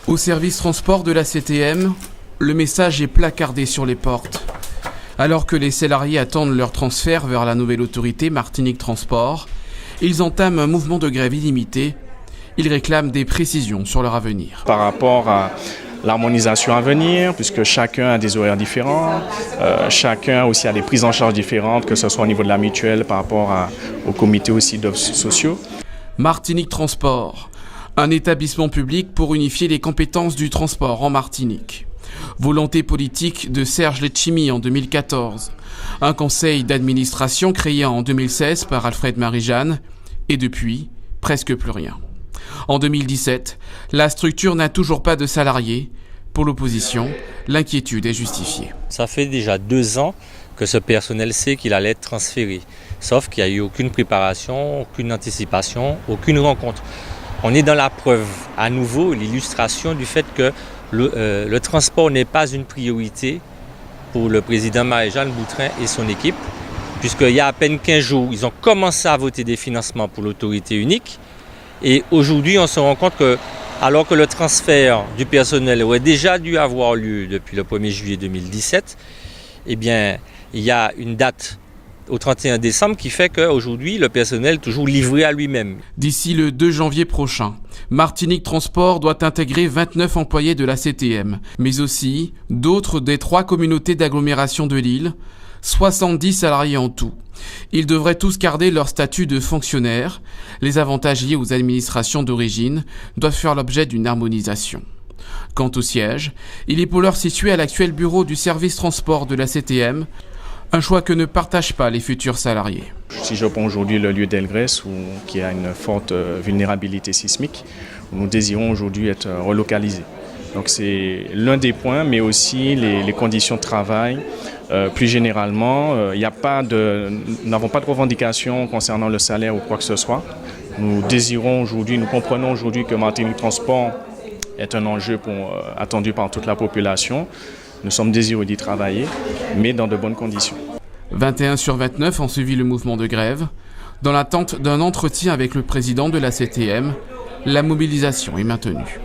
Au service transport de la CTM, le message est placardé sur les portes. Alors que les salariés attendent leur transfert vers la nouvelle autorité Martinique Transport, ils entament un mouvement de grève illimité. Ils réclament des précisions sur leur avenir. Par rapport à l'harmonisation à venir, puisque chacun a des horaires différents, chacun aussi a des prises en charge différentes, que ce soit au niveau de la mutuelle, par rapport au comité aussi d'offres sociaux. Martinique Transport, un établissement public pour unifier les compétences du transport en Martinique. Volonté politique de Serge Letchimy en 2014. Un conseil d'administration créé en 2016 par Alfred Marie-Jeanne. Et depuis, presque plus rien. En 2017, la structure n'a toujours pas de salariés. Pour l'opposition, l'inquiétude est justifiée. Ça fait déjà 2 ans que ce personnel sait qu'il allait être transféré. Sauf qu'il n'y a eu aucune préparation, aucune anticipation, aucune rencontre. On est dans la preuve, à nouveau, l'illustration du fait que le transport n'est pas une priorité pour le président Marie-Jeanne Boutrin et son équipe, puisqu'il y a à peine 15 jours, ils ont commencé à voter des financements pour l'autorité unique. Et aujourd'hui, on se rend compte que, alors que le transfert du personnel aurait déjà dû avoir lieu depuis le 1er juillet 2017, eh bien, il y a une date au 31 décembre qui fait qu'aujourd'hui, le personnel est toujours livré à lui-même. D'ici le 2 janvier prochain, Martinique Transport doit intégrer 29 employés de la CTM, mais aussi d'autres des 3 communautés d'agglomération de l'île, 70 salariés en tout. Ils devraient tous garder leur statut de fonctionnaire. Les avantages liés aux administrations d'origine doivent faire l'objet d'une harmonisation. Quant au siège, il est pour l'heure situé à l'actuel bureau du service transport de la CTM, un choix que ne partagent pas les futurs salariés. Si je prends aujourd'hui le lieu d'Elgrès, qui a une forte vulnérabilité sismique, nous désirons aujourd'hui être relocalisés. Donc c'est l'un des points, mais aussi les conditions de travail. Plus généralement, nous n'avons pas de revendications concernant le salaire ou quoi que ce soit. Nous comprenons aujourd'hui que Martinique Transport est un enjeu attendu par toute la population. Nous sommes désireux d'y travailler, mais dans de bonnes conditions. 21 sur 29 ont suivi le mouvement de grève. Dans l'attente d'un entretien avec le président de la CTM, la mobilisation est maintenue.